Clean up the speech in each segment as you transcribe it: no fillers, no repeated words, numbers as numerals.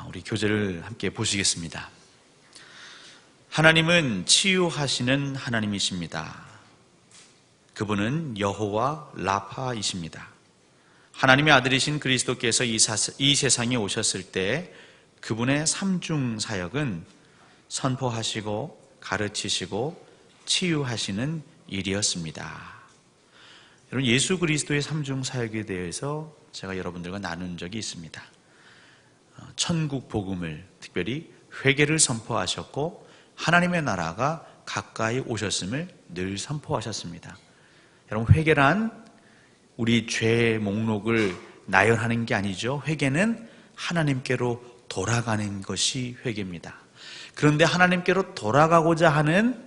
우리 교재를 함께 보시겠습니다. 하나님은 치유하시는 하나님이십니다. 그분은 여호와 라파이십니다. 하나님의 아들이신 그리스도께서 이 세상에 오셨을 때 그분의 삼중 사역은 선포하시고 가르치시고 치유하시는 일이었습니다. 여러분, 예수 그리스도의 삼중 사역에 대해서 제가 여러분들과 나눈 적이 있습니다. 천국 복음을, 특별히 회개를 선포하셨고 하나님의 나라가 가까이 오셨음을 늘 선포하셨습니다. 여러분, 회개란 우리 죄의 목록을 나열하는 게 아니죠. 회개는 하나님께로 돌아가는 것이 회개입니다. 그런데 하나님께로 돌아가고자 하는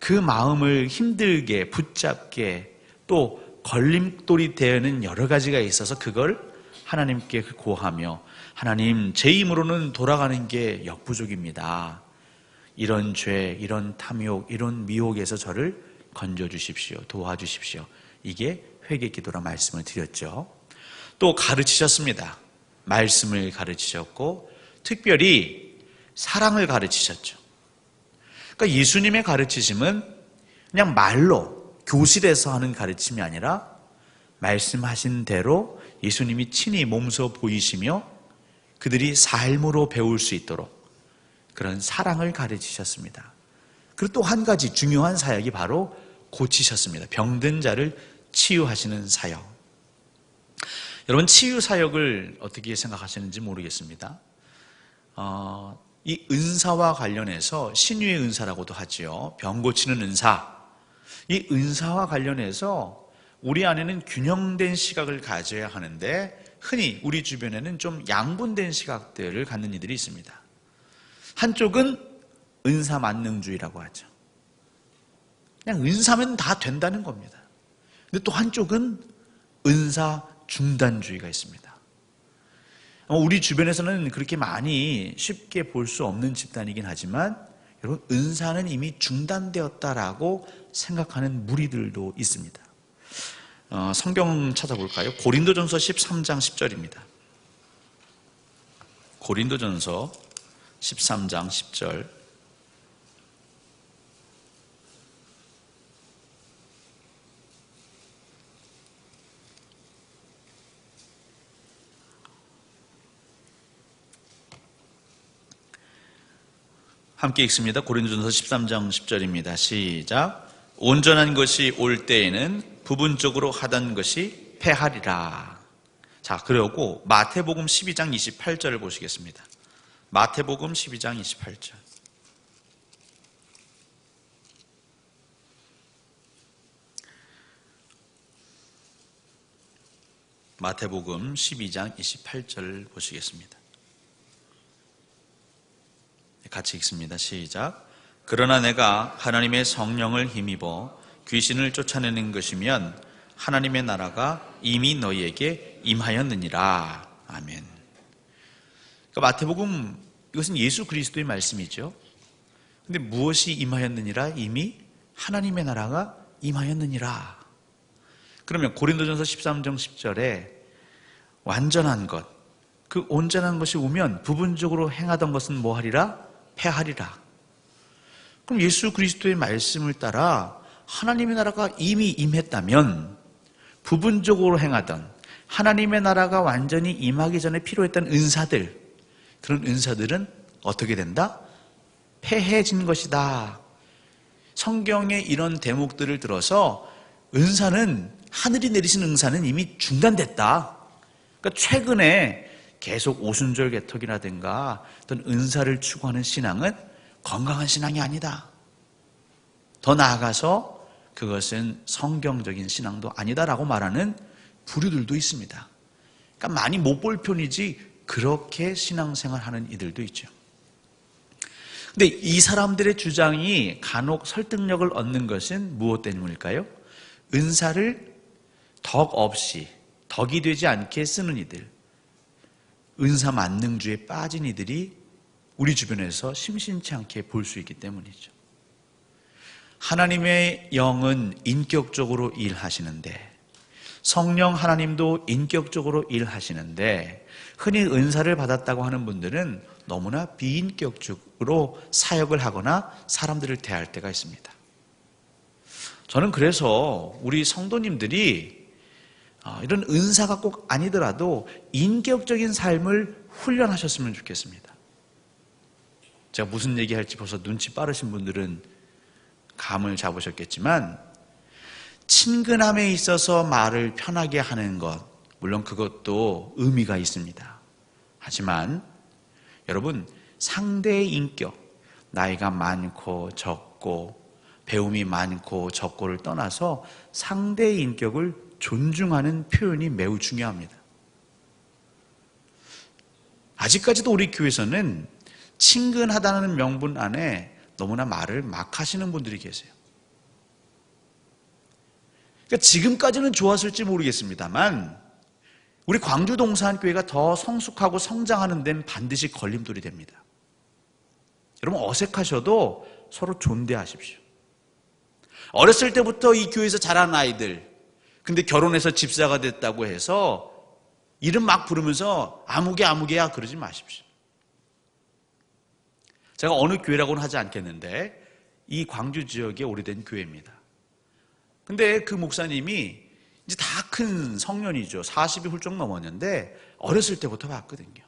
그 마음을 힘들게 붙잡게 또 걸림돌이 되는 여러 가지가 있어서 그걸 하나님께 고하며, 하나님, 제 힘으로는 돌아가는 게 역부족입니다. 이런 죄, 이런 탐욕, 이런 미혹에서 저를 건져주십시오. 도와주십시오. 이게 회개 기도라 말씀을 드렸죠. 또 가르치셨습니다. 말씀을 가르치셨고 특별히 사랑을 가르치셨죠. 그러니까 예수님의 가르치심은 그냥 말로 교실에서 하는 가르침이 아니라 말씀하신 대로 예수님이 친히 몸소 보이시며 그들이 삶으로 배울 수 있도록 그런 사랑을 가르치셨습니다. 그리고 또 한 가지 중요한 사역이 바로 고치셨습니다. 병든 자를 치유하시는 사역. 여러분, 치유 사역을 어떻게 생각하시는지 모르겠습니다. 이 은사와 관련해서 신유의 은사라고도 하지요. 병 고치는 은사. 이 은사와 관련해서 우리 안에는 균형된 시각을 가져야 하는데 흔히 우리 주변에는 좀 양분된 시각들을 갖는 이들이 있습니다. 한쪽은 은사 만능주의라고 하죠. 그냥 은사면 다 된다는 겁니다. 근데 또 한쪽은 은사 중단주의가 있습니다. 우리 주변에서는 그렇게 많이 쉽게 볼 수 없는 집단이긴 하지만 여러분, 은사는 이미 중단되었다라고 생각하는 무리들도 있습니다. 성경 찾아볼까요? 고린도전서 13장 10절입니다. 고린도전서 13장 10절. 함께 읽습니다. 고린도전서 13장 10절입니다. 시작. 온전한 것이 올 때에는 부분적으로 하던 것이 패하리라. 자, 그리고 마태복음 12장 28절을 보시겠습니다. 마태복음 12장 28절. 마태복음 12장 28절을 보시겠습니다. 같이 읽습니다. 시작. 그러나 내가 하나님의 성령을 힘입어 귀신을 쫓아내는 것이면 하나님의 나라가 이미 너희에게 임하였느니라. 아멘. 그러니까 마태복음, 이것은 예수 그리스도의 말씀이죠. 근데 무엇이 임하였느니라? 이미 하나님의 나라가 임하였느니라. 그러면 고린도전서 13장 10절에 완전한 것, 그 온전한 것이 오면 부분적으로 행하던 것은 뭐 하리라? 패하리라. 그럼 예수 그리스도의 말씀을 따라 하나님의 나라가 이미 임했다면 부분적으로 행하던, 하나님의 나라가 완전히 임하기 전에 필요했던 은사들, 그런 은사들은 어떻게 된다? 패해진 것이다. 성경의 이런 대목들을 들어서 은사는, 하늘이 내리신 은사는 이미 중단됐다. 그러니까 최근에 계속 오순절 개척이라든가 어떤 은사를 추구하는 신앙은 건강한 신앙이 아니다. 더 나아가서 그것은 성경적인 신앙도 아니다라고 말하는 부류들도 있습니다. 그러니까 많이 못 볼 편이지 그렇게 신앙생활하는 이들도 있죠. 근데 이 사람들의 주장이 간혹 설득력을 얻는 것은 무엇 때문일까요? 은사를 덕 없이, 덕이 되지 않게 쓰는 이들, 은사 만능주의에 빠진 이들이 우리 주변에서 심심치 않게 볼 수 있기 때문이죠. 하나님의 영은 인격적으로 일하시는데 성령 하나님도 인격적으로 일하시는데 흔히 은사를 받았다고 하는 분들은 너무나 비인격적으로 사역을 하거나 사람들을 대할 때가 있습니다. 저는 그래서 우리 성도님들이 이런 은사가 꼭 아니더라도 인격적인 삶을 훈련하셨으면 좋겠습니다. 제가 무슨 얘기할지 벌써 눈치 빠르신 분들은 감을 잡으셨겠지만 친근함에 있어서 말을 편하게 하는 것, 물론 그것도 의미가 있습니다. 하지만 여러분, 상대의 인격, 나이가 많고 적고 배움이 많고 적고를 떠나서 상대의 인격을 존중하는 표현이 매우 중요합니다. 아직까지도 우리 교회에서는 친근하다는 명분 안에 너무나 말을 막 하시는 분들이 계세요. 그러니까 지금까지는 좋았을지 모르겠습니다만 우리 광주 동산교회가 더 성숙하고 성장하는 데는 반드시 걸림돌이 됩니다. 여러분, 어색하셔도 서로 존대하십시오. 어렸을 때부터 이 교회에서 자란 아이들, 근데 결혼해서 집사가 됐다고 해서 이름 막 부르면서 아무개야 그러지 마십시오. 제가 어느 교회라고는 하지 않겠는데 이 광주 지역의 오래된 교회입니다. 근데 그 목사님이 이제 다 큰 성년이죠. 40이 훌쩍 넘었는데 어렸을 때부터 봤거든요.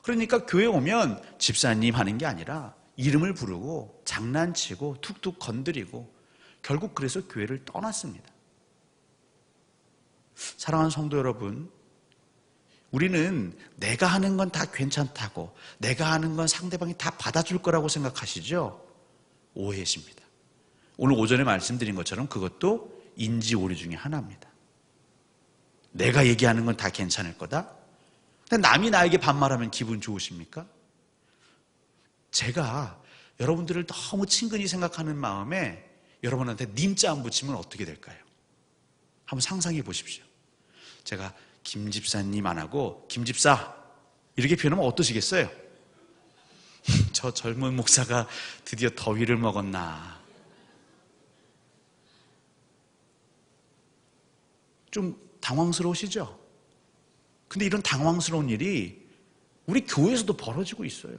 그러니까 교회 오면 집사님 하는 게 아니라 이름을 부르고 장난치고 툭툭 건드리고 결국 그래서 교회를 떠났습니다. 사랑하는 성도 여러분, 우리는 내가 하는 건 다 괜찮다고, 내가 하는 건 상대방이 다 받아줄 거라고 생각하시죠? 오해십니다. 오늘 오전에 말씀드린 것처럼 그것도 인지오류 중에 하나입니다. 내가 얘기하는 건 다 괜찮을 거다? 근데 남이 나에게 반말하면 기분 좋으십니까? 제가 여러분들을 너무 친근히 생각하는 마음에 여러분한테 님자 안 붙이면 어떻게 될까요? 한번 상상해 보십시오. 제가 김 집사님 안 하고 김 집사 이렇게 표현하면 어떠시겠어요? 저 젊은 목사가 드디어 더위를 먹었나. 좀 당황스러우시죠? 근데 이런 당황스러운 일이 우리 교회에서도 벌어지고 있어요.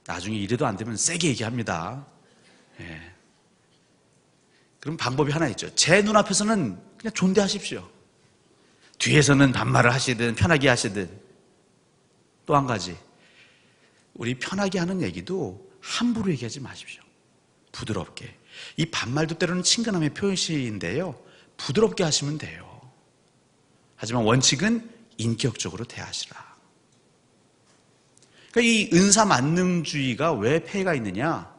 나중에 이래도 안 되면 세게 얘기합니다. 예. 그럼 방법이 하나 있죠. 제 눈앞에서는 그냥 존대하십시오. 뒤에서는 반말을 하시든 편하게 하시든. 또 한 가지, 우리 편하게 하는 얘기도 함부로 얘기하지 마십시오. 부드럽게. 이 반말도 때로는 친근함의 표시인데요, 부드럽게 하시면 돼요. 하지만 원칙은 인격적으로 대하시라. 그러니까 이 은사 만능주의가 왜 폐해가 있느냐?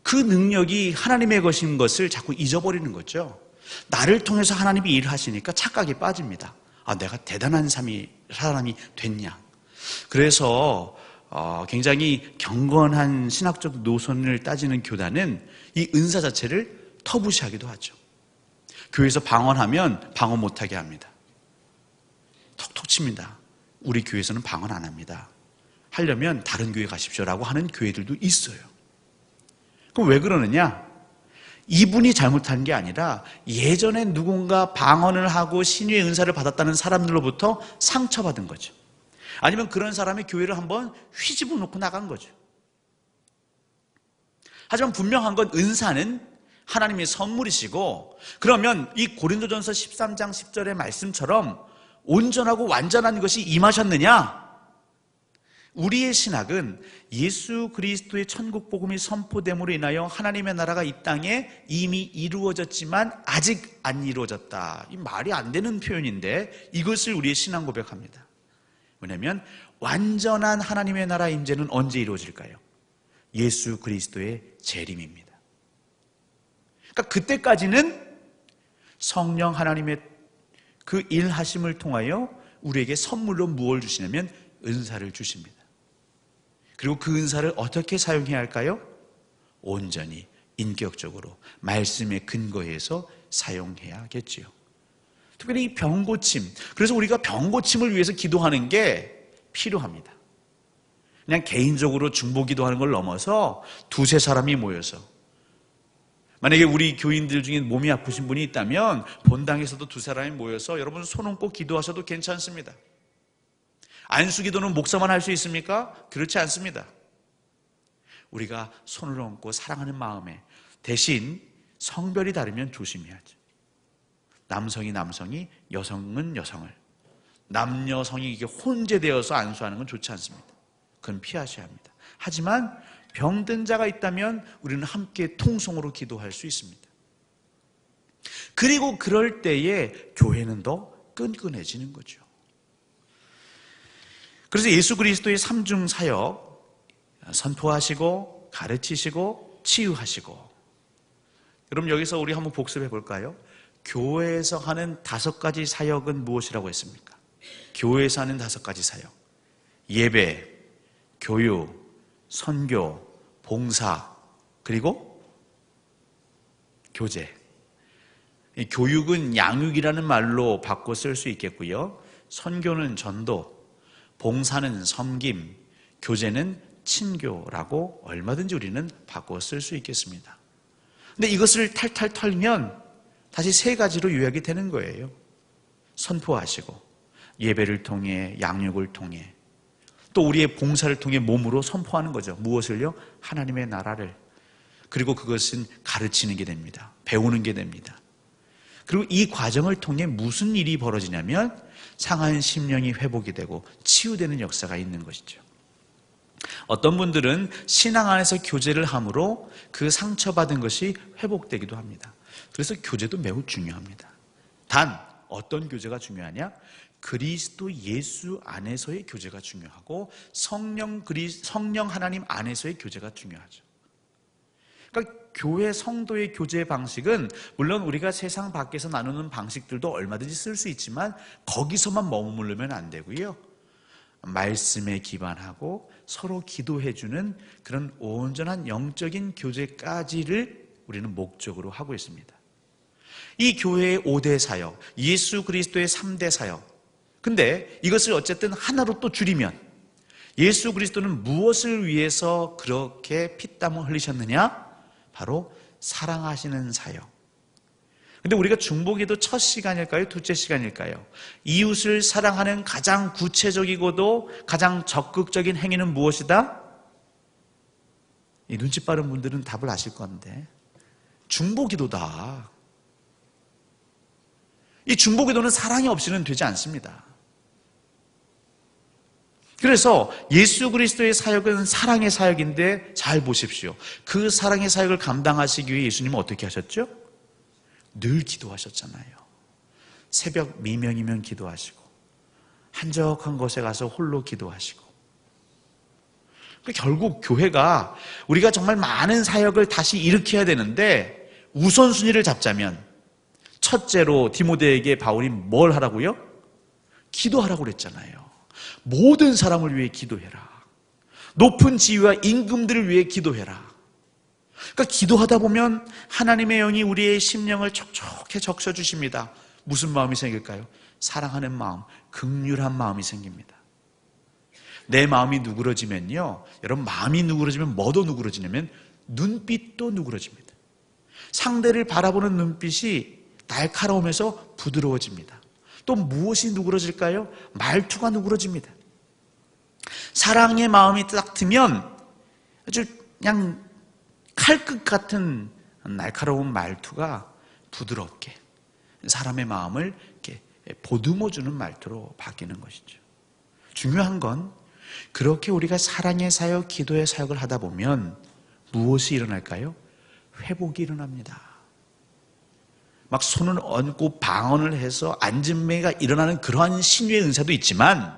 그 능력이 하나님의 것인 것을 자꾸 잊어버리는 거죠. 나를 통해서 하나님이 일하시니까 착각에 빠집니다. 아, 내가 대단한 사람이 됐냐. 그래서 굉장히 경건한 신학적 노선을 따지는 교단은 이 은사 자체를 터부시하기도 하죠. 교회에서 방언하면 방언 못하게 합니다. 톡톡 칩니다. 우리 교회에서는 방언 안 합니다. 하려면 다른 교회 가십시오라고 하는 교회들도 있어요. 그럼 왜 그러느냐? 이분이 잘못한 게 아니라 예전에 누군가 방언을 하고 신유의 은사를 받았다는 사람들로부터 상처받은 거죠. 아니면 그런 사람이 교회를 한번 휘집어 놓고 나간 거죠. 하지만 분명한 건 은사는 하나님의 선물이시고, 그러면 이 고린도전서 13장 10절의 말씀처럼 온전하고 완전한 것이 임하셨느냐? 우리의 신학은 예수 그리스도의 천국 복음이 선포됨으로 인하여 하나님의 나라가 이 땅에 이미 이루어졌지만 아직 안 이루어졌다. 이 말이 안 되는 표현인데 이것을 우리의 신앙 고백합니다. 왜냐하면 완전한 하나님의 나라 임재는 언제 이루어질까요? 예수 그리스도의 재림입니다. 그러니까 그때까지는 성령 하나님의 그 일하심을 통하여 우리에게 선물로 무엇을 주시냐면 은사를 주십니다. 그리고 그 은사를 어떻게 사용해야 할까요? 온전히 인격적으로 말씀에 근거해서 사용해야겠지요. 특별히 이 병고침, 그래서 우리가 병고침을 위해서 기도하는 게 필요합니다. 그냥 개인적으로 중보 기도하는 걸 넘어서 두세 사람이 모여서 만약에 우리 교인들 중에 몸이 아프신 분이 있다면 본당에서도 두 사람이 모여서 여러분 손 얹고 기도하셔도 괜찮습니다. 안수기도는 목사만 할 수 있습니까? 그렇지 않습니다. 우리가 손을 얹고 사랑하는 마음에, 대신 성별이 다르면 조심해야죠. 남성이 남성이, 여성은 여성을, 남여성이 이게 혼재되어서 안수하는 건 좋지 않습니다. 그건 피하셔야 합니다. 하지만 병든 자가 있다면 우리는 함께 통성으로 기도할 수 있습니다. 그리고 그럴 때에 교회는 더 끈끈해지는 거죠. 그래서 예수 그리스도의 삼중 사역, 선포하시고 가르치시고 치유하시고, 여러분 여기서 우리 한번 복습해 볼까요? 교회에서 하는 5가지 사역은 무엇이라고 했습니까? 교회에서 하는 5가지 사역: 예배, 교육, 선교, 봉사, 그리고 교제. 교육은 양육이라는 말로 바꿔 쓸 수 있겠고요. 선교는 전도, 봉사는 섬김, 교제는 친교라고 얼마든지 우리는 바꿔 쓸 수 있겠습니다. 근데 이것을 탈탈 털면 다시 3가지로 요약이 되는 거예요. 선포하시고, 예배를 통해, 양육을 통해, 또 우리의 봉사를 통해 몸으로 선포하는 거죠. 무엇을요? 하나님의 나라를. 그리고 그것은 가르치는 게 됩니다. 배우는 게 됩니다. 그리고 이 과정을 통해 무슨 일이 벌어지냐면 상한 심령이 회복이 되고 치유되는 역사가 있는 것이죠. 어떤 분들은 신앙 안에서 교제를 함으로 그 상처받은 것이 회복되기도 합니다. 그래서 교제도 매우 중요합니다. 단 어떤 교제가 중요하냐? 그리스도 예수 안에서의 교제가 중요하고 성령 하나님 안에서의 교제가 중요하죠. 그러니까 교회 성도의 교제 방식은 물론 우리가 세상 밖에서 나누는 방식들도 얼마든지 쓸 수 있지만 거기서만 머무르면 안 되고요. 말씀에 기반하고 서로 기도해주는 그런 온전한 영적인 교제까지를 우리는 목적으로 하고 있습니다. 이 교회의 5대 사역, 예수 그리스도의 3대 사역. 근데 이것을 어쨌든 하나로 또 줄이면 예수 그리스도는 무엇을 위해서 그렇게 피땀을 흘리셨느냐? 바로 사랑하시는 사역. 근데 우리가 중보기도 첫 시간일까요? 둘째 시간일까요? 이웃을 사랑하는 가장 구체적이고도 가장 적극적인 행위는 무엇이다? 이 눈치 빠른 분들은 답을 아실 건데 중보기도다. 이 중보기도는 사랑이 없이는 되지 않습니다. 그래서 예수 그리스도의 사역은 사랑의 사역인데 잘 보십시오. 그 사랑의 사역을 감당하시기 위해 예수님은 어떻게 하셨죠? 늘 기도하셨잖아요. 새벽 미명이면 기도하시고 한적한 곳에 가서 홀로 기도하시고. 결국 교회가 우리가 정말 많은 사역을 다시 일으켜야 되는데 우선순위를 잡자면 첫째로 디모데에게 바울이 뭘 하라고요? 기도하라고 그랬잖아요. 모든 사람을 위해 기도해라. 높은 지위와 임금들을 위해 기도해라. 그러니까 기도하다 보면 하나님의 영이 우리의 심령을 촉촉해 적셔주십니다. 무슨 마음이 생길까요? 사랑하는 마음, 긍휼한 마음이 생깁니다. 내 마음이 누그러지면요, 여러분 마음이 누그러지면 뭐도 누그러지냐면 눈빛도 누그러집니다. 상대를 바라보는 눈빛이 날카로우면서 부드러워집니다. 또 무엇이 누그러질까요? 말투가 누그러집니다. 사랑의 마음이 딱 트면 아주 그냥 칼끝 같은 날카로운 말투가 부드럽게 사람의 마음을 이렇게 보듬어주는 말투로 바뀌는 것이죠. 중요한 건 그렇게 우리가 사랑의 사역, 기도의 사역을 하다 보면 무엇이 일어날까요? 회복이 일어납니다. 막 손을 얹고 방언을 해서 안진매가 일어나는 그러한 신유의 은사도 있지만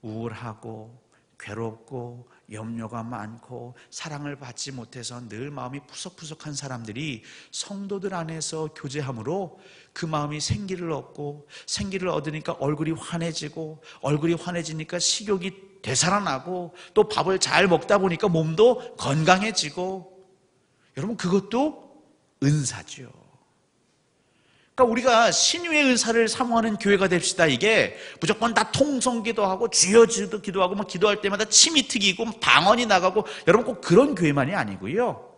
우울하고 괴롭고 염려가 많고 사랑을 받지 못해서 늘 마음이 푸석푸석한 사람들이 성도들 안에서 교제함으로 그 마음이 생기를 얻고 생기를 얻으니까 얼굴이 환해지고 얼굴이 환해지니까 식욕이 되살아나고 또 밥을 잘 먹다 보니까 몸도 건강해지고, 여러분 그것도 은사죠. 그러니까 우리가 신유의 은사를 사모하는 교회가 됩시다. 이게 무조건 다 통성기도 하고 주여 기도하고 막 기도할 때마다 침이 튀기고 방언이 나가고, 여러분 꼭 그런 교회만이 아니고요.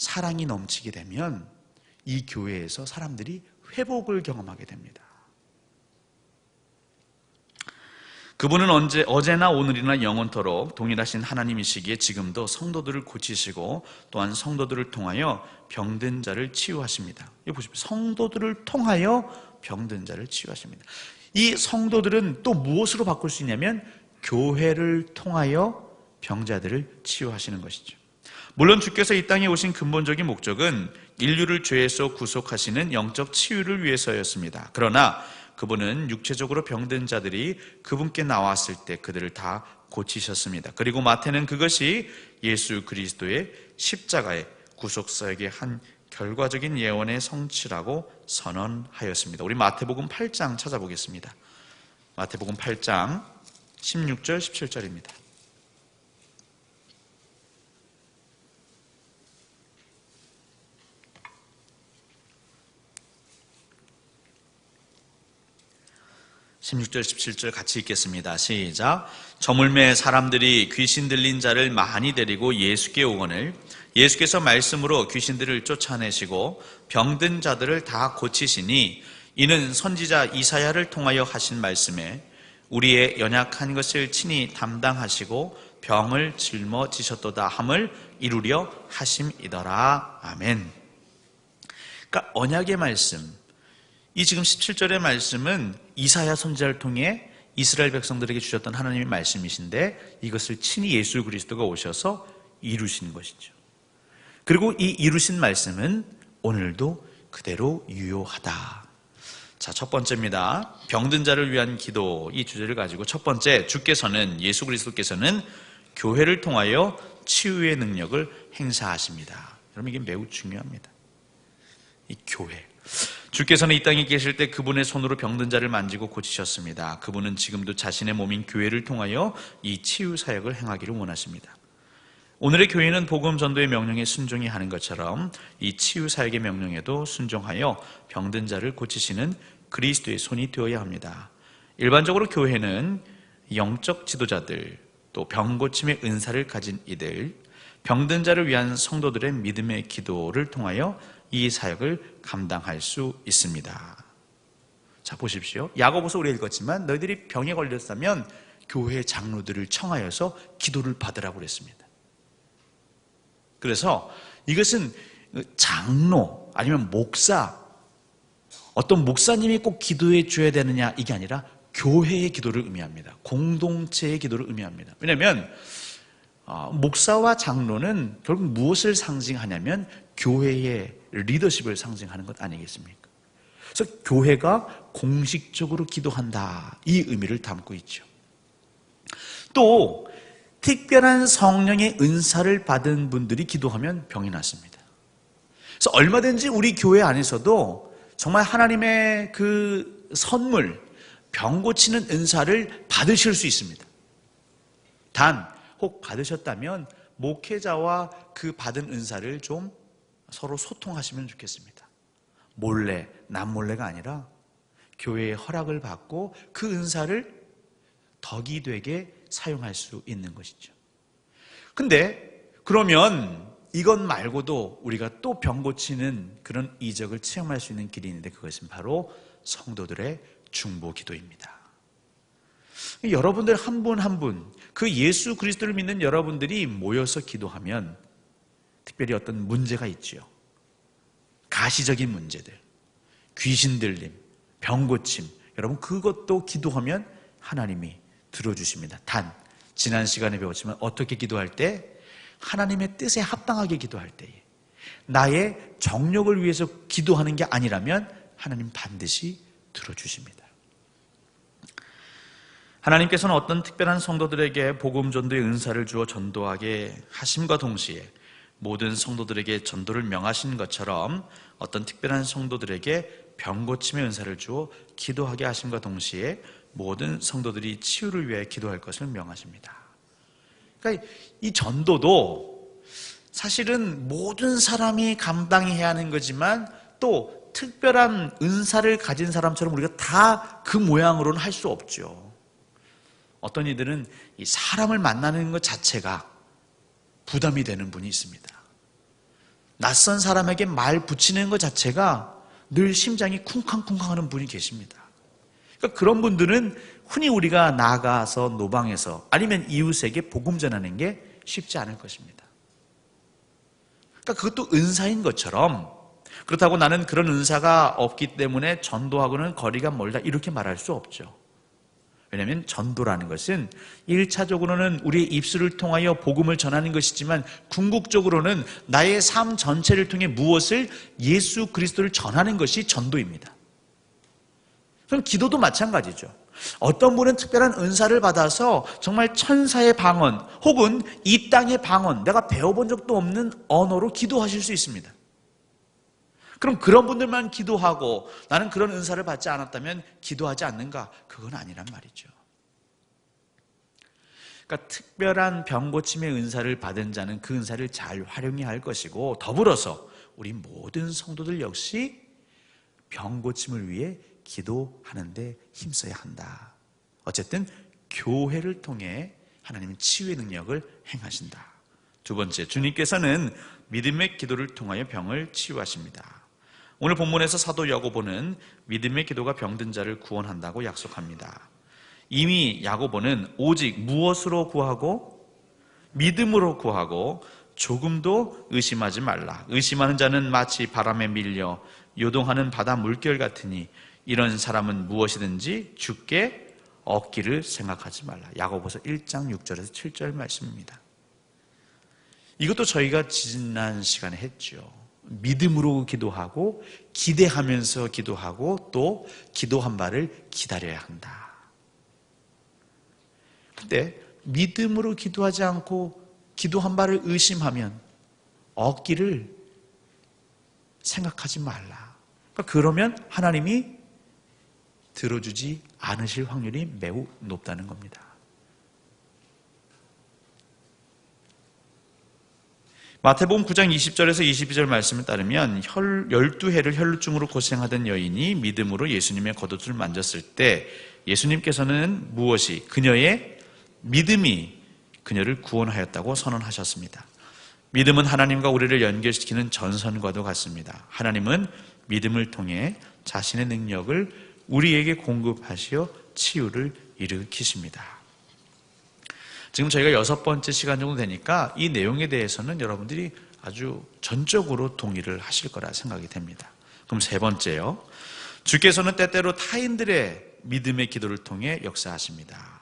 사랑이 넘치게 되면 이 교회에서 사람들이 회복을 경험하게 됩니다. 그분은 어제나 오늘이나 영원토록 동일하신 하나님이시기에 지금도 성도들을 고치시고 또한 성도들을 통하여 병든 자를 치유하십니다. 여기 보십시오. 성도들을 통하여 병든 자를 치유하십니다. 이 성도들은 또 무엇으로 바꿀 수 있냐면 교회를 통하여 병자들을 치유하시는 것이죠. 물론 주께서 이 땅에 오신 근본적인 목적은 인류를 죄에서 구속하시는 영적 치유를 위해서였습니다. 그러나 그분은 육체적으로 병든 자들이 그분께 나왔을 때 그들을 다 고치셨습니다. 그리고 마태는 그것이 예수 그리스도의 십자가의 구속사역의 한 결과적인 예언의 성취라고 선언하였습니다. 우리 마태복음 8장 찾아보겠습니다. 마태복음 8장 16절 17절입니다. (16절) (17절) 같이 읽겠습니다. 시작. 저물매 사람들이 귀신 들린 자를 많이 데리고 예수께 오거늘 예수께서 말씀으로 귀신들을 쫓아내시고 병든 자들을 다 고치시니 이는 선지자 이사야를 통하여 하신 말씀에 우리의 연약한 것을 친히 담당하시고 병을 짊어지셨도다 함을 이루려 하심이더라. 아멘. 그러니까 언약의 말씀, 이 지금 17절의 말씀은 이사야 선지자를 통해 이스라엘 백성들에게 주셨던 하나님의 말씀이신데 이것을 친히 예수 그리스도가 오셔서 이루신 것이죠. 그리고 이 이루신 말씀은 오늘도 그대로 유효하다. 자, 첫 번째입니다. 병든 자를 위한 기도, 이 주제를 가지고 첫 번째, 주께서는, 예수 그리스도께서는 교회를 통하여 치유의 능력을 행사하십니다. 여러분, 이게 매우 중요합니다. 이 교회. 주께서는 이 땅에 계실 때 그분의 손으로 병든 자를 만지고 고치셨습니다. 그분은 지금도 자신의 몸인 교회를 통하여 이 치유 사역을 행하기를 원하십니다. 오늘의 교회는 복음 전도의 명령에 순종히 하는 것처럼 이 치유 사역의 명령에도 순종하여 병든 자를 고치시는 그리스도의 손이 되어야 합니다. 일반적으로 교회는 영적 지도자들, 또 병고침의 은사를 가진 이들, 병든 자를 위한 성도들의 믿음의 기도를 통하여 이 사역을 감당할 수 있습니다. 자, 보십시오. 야고보서 우리가 읽었지만 너희들이 병에 걸렸다면 교회 장로들을 청하여서 기도를 받으라고 그랬습니다. 그래서 이것은 장로 아니면 목사, 어떤 목사님이 꼭 기도해 줘야 되느냐 이게 아니라 교회의 기도를 의미합니다. 공동체의 기도를 의미합니다. 왜냐하면 목사와 장로는 결국 무엇을 상징하냐면 교회의 리더십을 상징하는 것 아니겠습니까? 그래서 교회가 공식적으로 기도한다, 이 의미를 담고 있죠. 또 특별한 성령의 은사를 받은 분들이 기도하면 병이 낫습니다. 그래서 얼마든지 우리 교회 안에서도 정말 하나님의 그 선물, 병 고치는 은사를 받으실 수 있습니다. 단 혹 받으셨다면 목회자와 그 받은 은사를 좀 서로 소통하시면 좋겠습니다. 몰래, 남몰래가 아니라 교회의 허락을 받고 그 은사를 덕이 되게 사용할 수 있는 것이죠. 근데 그러면 이것 말고도 우리가 또 병 고치는 그런 이적을 체험할 수 있는 길이 있는데 그것은 바로 성도들의 중보 기도입니다. 여러분들 한 분 한 분, 그 예수 그리스도를 믿는 여러분들이 모여서 기도하면 특별히 어떤 문제가 있죠. 가시적인 문제들, 귀신 들림, 병 고침, 여러분 그것도 기도하면 하나님이 들어주십니다. 단 지난 시간에 배웠지만 어떻게 기도할 때? 하나님의 뜻에 합당하게 기도할 때에, 나의 정욕을 위해서 기도하는 게 아니라면 하나님 반드시 들어주십니다. 하나님께서는 어떤 특별한 성도들에게 복음 전도의 은사를 주어 전도하게 하심과 동시에 모든 성도들에게 전도를 명하신 것처럼 어떤 특별한 성도들에게 병 고침의 은사를 주어 기도하게 하심과 동시에 모든 성도들이 치유를 위해 기도할 것을 명하십니다. 그러니까 이 전도도 사실은 모든 사람이 감당해야 하는 거지만 또 특별한 은사를 가진 사람처럼 우리가 다 그 모양으로는 할 수 없죠. 어떤 이들은 이 사람을 만나는 것 자체가 부담이 되는 분이 있습니다. 낯선 사람에게 말 붙이는 것 자체가 늘 심장이 쿵쾅쿵쾅하는 분이 계십니다. 그러니까 그런 분들은 흔히 우리가 나가서 노방에서 아니면 이웃에게 복음 전하는 게 쉽지 않을 것입니다. 그러니까 그것도 은사인 것처럼, 그렇다고 나는 그런 은사가 없기 때문에 전도하고는 거리가 멀다 이렇게 말할 수 없죠. 왜냐하면 전도라는 것은 1차적으로는 우리의 입술을 통하여 복음을 전하는 것이지만 궁극적으로는 나의 삶 전체를 통해 무엇을? 예수 그리스도를 전하는 것이 전도입니다. 그럼 기도도 마찬가지죠. 어떤 분은 특별한 은사를 받아서 정말 천사의 방언 혹은 이 땅의 방언, 내가 배워본 적도 없는 언어로 기도하실 수 있습니다. 그럼 그런 분들만 기도하고 나는 그런 은사를 받지 않았다면 기도하지 않는가? 그건 아니란 말이죠. 그러니까 특별한 병고침의 은사를 받은 자는 그 은사를 잘 활용해야 할 것이고, 더불어서 우리 모든 성도들 역시 병고침을 위해 기도하는 데 힘써야 한다. 어쨌든 교회를 통해 하나님은 치유의 능력을 행하신다. 두 번째, 주님께서는 믿음의 기도를 통하여 병을 치유하십니다. 오늘 본문에서 사도 야고보는 믿음의 기도가 병든 자를 구원한다고 약속합니다. 이미 야고보는 오직 무엇으로 구하고? 믿음으로 구하고 조금도 의심하지 말라. 의심하는 자는 마치 바람에 밀려 요동하는 바다 물결 같으니 이런 사람은 무엇이든지 주께 얻기를 생각하지 말라. 야고보서 1장 6절에서 7절 말씀입니다. 이것도 저희가 지난 시간에 했죠. 믿음으로 기도하고 기대하면서 기도하고 또 기도한 바를 기다려야 한다. 근데 믿음으로 기도하지 않고 기도한 바를 의심하면 얻기를 생각하지 말라. 그러면 하나님이 들어주지 않으실 확률이 매우 높다는 겁니다. 마태복음 9장 20절에서 22절 말씀에 따르면 12해를 혈루증으로 고생하던 여인이 믿음으로 예수님의 겉옷을 만졌을 때 예수님께서는 무엇이? 그녀의 믿음이 그녀를 구원하였다고 선언하셨습니다. 믿음은 하나님과 우리를 연결시키는 전선과도 같습니다. 하나님은 믿음을 통해 자신의 능력을 우리에게 공급하시어 치유를 일으키십니다. 지금 저희가 6번째 시간 정도 되니까 이 내용에 대해서는 여러분들이 아주 전적으로 동의를 하실 거라 생각이 됩니다. 그럼 3번째요. 주께서는 때때로 타인들의 믿음의 기도를 통해 역사하십니다.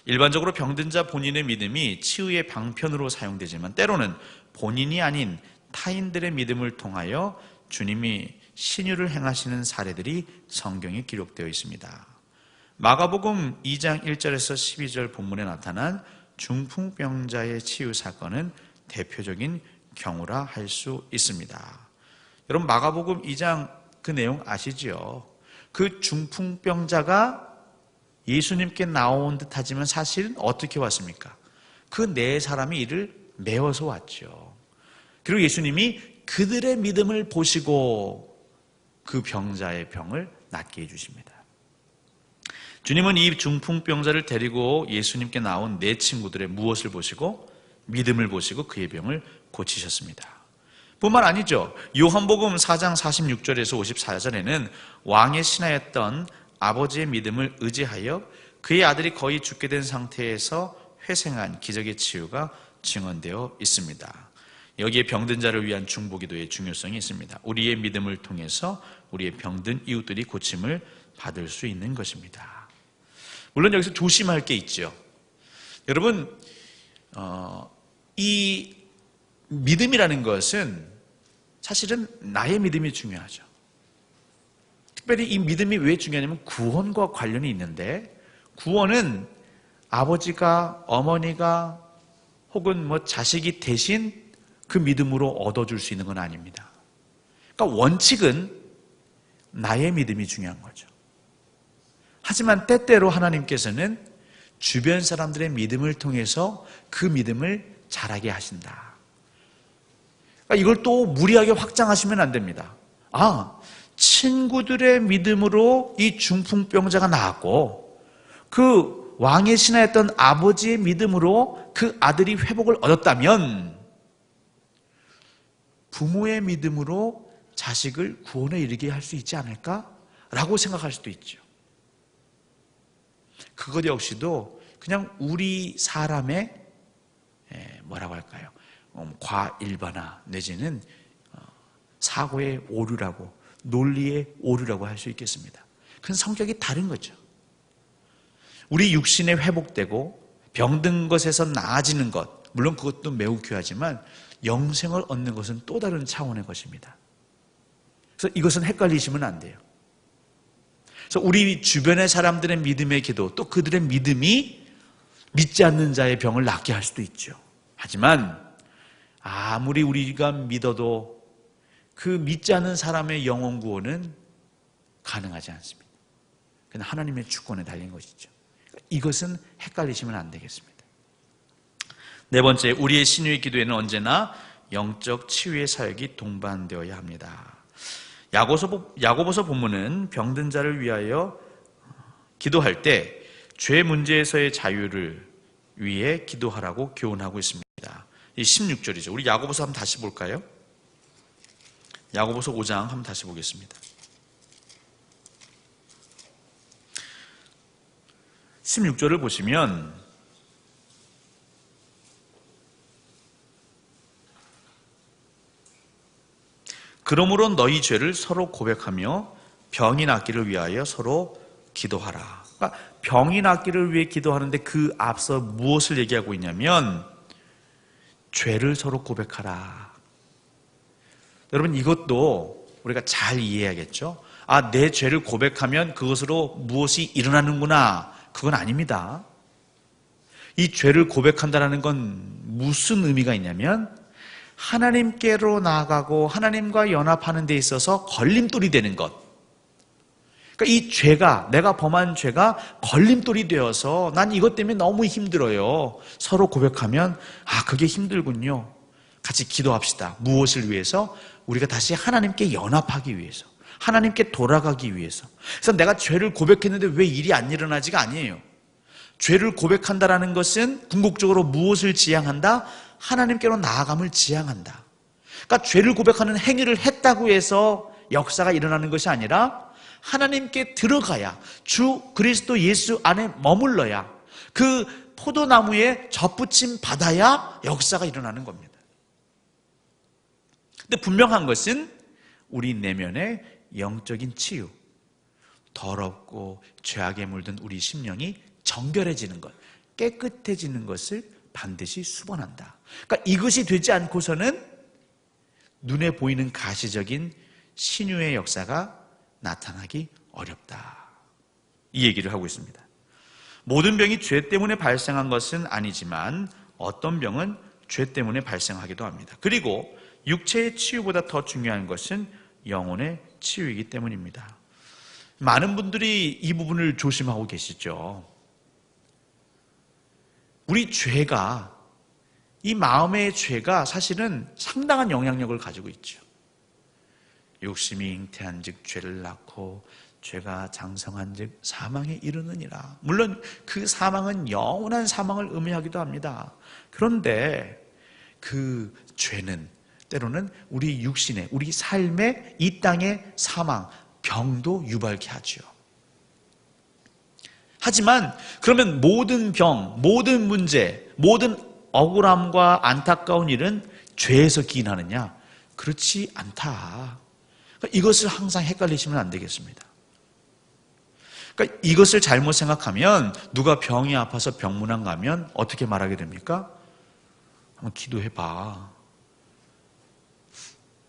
일반적으로 병든 자 본인의 믿음이 치유의 방편으로 사용되지만 때로는 본인이 아닌 타인들의 믿음을 통하여 주님이 신유를 행하시는 사례들이 성경에 기록되어 있습니다. 마가복음 2장 1절에서 12절 본문에 나타난 중풍병자의 치유 사건은 대표적인 경우라 할 수 있습니다. 여러분 마가복음 2장 그 내용 아시죠? 그 중풍병자가 예수님께 나온 듯 하지만 사실은 어떻게 왔습니까? 그 네 사람이 이를 메워서 왔죠. 그리고 예수님이 그들의 믿음을 보시고 그 병자의 병을 낫게 해주십니다. 주님은 이 중풍병자를 데리고 예수님께 나온 네 친구들의 무엇을 보시고? 믿음을 보시고 그의 병을 고치셨습니다. 뿐만 아니죠. 요한복음 4장 46절에서 54절에는 왕의 신하였던 아버지의 믿음을 의지하여 그의 아들이 거의 죽게 된 상태에서 회생한 기적의 치유가 증언되어 있습니다. 여기에 병든 자를 위한 중보기도의 중요성이 있습니다. 우리의 믿음을 통해서 우리의 병든 이웃들이 고침을 받을 수 있는 것입니다. 물론 여기서 조심할 게 있죠. 여러분, 이 믿음이라는 것은 사실은 나의 믿음이 중요하죠. 특별히 이 믿음이 왜 중요하냐면 구원과 관련이 있는데, 구원은 아버지가, 어머니가 혹은 자식이 대신 그 믿음으로 얻어줄 수 있는 건 아닙니다. 그러니까 원칙은 나의 믿음이 중요한 거죠. 하지만 때때로 하나님께서는 주변 사람들의 믿음을 통해서 그 믿음을 자라게 하신다. 그러니까 이걸 또 무리하게 확장하시면 안 됩니다. 친구들의 믿음으로 이 중풍병자가 나았고 그 왕의 신하였던 아버지의 믿음으로 그 아들이 회복을 얻었다면 부모의 믿음으로 자식을 구원에 이르게 할 수 있지 않을까라고 생각할 수도 있죠. 그것 역시도 그냥 우리 사람의 뭐라고 할까요? 과일반화 내지는 사고의 오류라고, 논리의 오류라고 할 수 있겠습니다. 그건 성격이 다른 거죠. 우리 육신에 회복되고 병든 것에서 나아지는 것, 물론 그것도 매우 귀하지만 영생을 얻는 것은 또 다른 차원의 것입니다. 그래서 이것은 헷갈리시면 안 돼요. 그래서 우리 주변의 사람들의 믿음의 기도, 또 그들의 믿음이 믿지 않는 자의 병을 낫게 할 수도 있죠. 하지만 아무리 우리가 믿어도 그 믿지 않는 사람의 영혼 구원은 가능하지 않습니다. 그건 하나님의 주권에 달린 것이죠. 이것은 헷갈리시면 안 되겠습니다. 네 번째, 우리의 신유의 기도에는 언제나 영적 치유의 사역이 동반되어야 합니다. 야고보서 본문은 병든 자를 위하여 기도할 때 죄 문제에서의 자유를 위해 기도하라고 교훈하고 있습니다. 이 16절이죠. 우리 야고보서 한번 다시 볼까요? 야고보서 5장 한번 다시 보겠습니다. 16절을 보시면 그러므로 너희 죄를 서로 고백하며 병이 낫기를 위하여 서로 기도하라. 그러니까 병이 낫기를 위해 기도하는데 그 앞서 무엇을 얘기하고 있냐면 죄를 서로 고백하라. 여러분, 이것도 우리가 잘 이해해야겠죠? 아, 내 죄를 고백하면 그것으로 무엇이 일어나는구나. 그건 아닙니다. 이 죄를 고백한다는 건 무슨 의미가 있냐면 하나님께로 나아가고 하나님과 연합하는 데 있어서 걸림돌이 되는 것. 그러니까 이 죄가, 내가 범한 죄가 걸림돌이 되어서 난 이것 때문에 너무 힘들어요. 서로 고백하면 아, 그게 힘들군요. 같이 기도합시다. 무엇을 위해서? 우리가 다시 하나님께 연합하기 위해서, 하나님께 돌아가기 위해서. 그래서 내가 죄를 고백했는데 왜 일이 안 일어나지가 아니에요. 죄를 고백한다는 것은 궁극적으로 무엇을 지향한다? 하나님께로 나아감을 지향한다. 그러니까 죄를 고백하는 행위를 했다고 해서 역사가 일어나는 것이 아니라 하나님께 들어가야, 주 그리스도 예수 안에 머물러야, 그 포도나무에 젖붙임 받아야 역사가 일어나는 겁니다. 근데 분명한 것은 우리 내면의 영적인 치유, 더럽고 죄악에 물든 우리 심령이 정결해지는 것, 깨끗해지는 것을 반드시 수반한다. 그러니까 이것이 되지 않고서는 눈에 보이는 가시적인 신유의 역사가 나타나기 어렵다. 이 얘기를 하고 있습니다. 모든 병이 죄 때문에 발생한 것은 아니지만 어떤 병은 죄 때문에 발생하기도 합니다. 그리고 육체의 치유보다 더 중요한 것은 영혼의 치유이기 때문입니다. 많은 분들이 이 부분을 조심하고 계시죠. 우리 죄가, 이 마음의 죄가 사실은 상당한 영향력을 가지고 있죠. 욕심이 잉태한 즉 죄를 낳고 죄가 장성한 즉 사망에 이르느니라. 물론 그 사망은 영원한 사망을 의미하기도 합니다. 그런데 그 죄는 때로는 우리 육신의, 우리 삶의, 이 땅의 사망, 병도 유발케 하죠. 하지만 그러면 모든 병, 모든 문제, 모든 억울함과 안타까운 일은 죄에서 기인하느냐? 그렇지 않다. 이것을 항상 헷갈리시면 안 되겠습니다. 그러니까 이것을 잘못 생각하면 누가 병이 아파서 병문안 가면 어떻게 말하게 됩니까? 한번 기도해봐.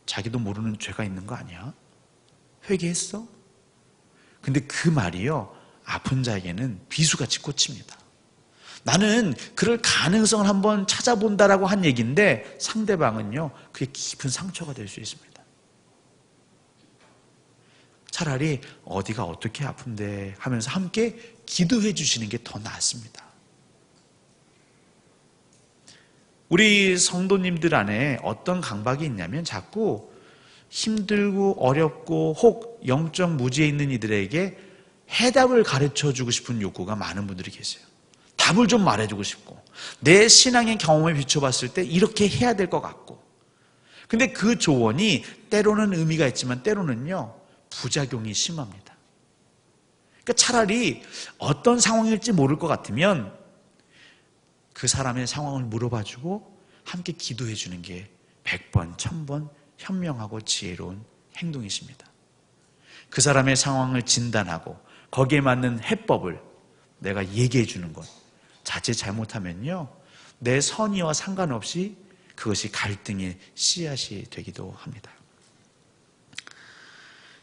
자기도 모르는 죄가 있는 거 아니야? 회개했어? 근데 그 말이요, 아픈 자에게는 비수같이 꽂힙니다. 나는 그럴 가능성을 한번 찾아본다라고 한 얘기인데 상대방은요, 그게 깊은 상처가 될 수 있습니다. 차라리 어디가 어떻게 아픈데 하면서 함께 기도해 주시는 게 더 낫습니다. 우리 성도님들 안에 어떤 강박이 있냐면 자꾸 힘들고 어렵고 혹 영적 무지에 있는 이들에게 해답을 가르쳐 주고 싶은 욕구가 많은 분들이 계세요. 답을 좀 말해주고 싶고 내 신앙의 경험에 비춰봤을 때 이렇게 해야 될 것 같고, 근데 그 조언이 때로는 의미가 있지만 때로는요, 부작용이 심합니다. 그러니까 차라리 어떤 상황일지 모를 것 같으면 그 사람의 상황을 물어봐주고 함께 기도해주는 게 100번, 1000번 현명하고 지혜로운 행동이십니다. 그 사람의 상황을 진단하고 거기에 맞는 해법을 내가 얘기해 주는 것, 자칫 잘못하면요, 내 선의와 상관없이 그것이 갈등의 씨앗이 되기도 합니다.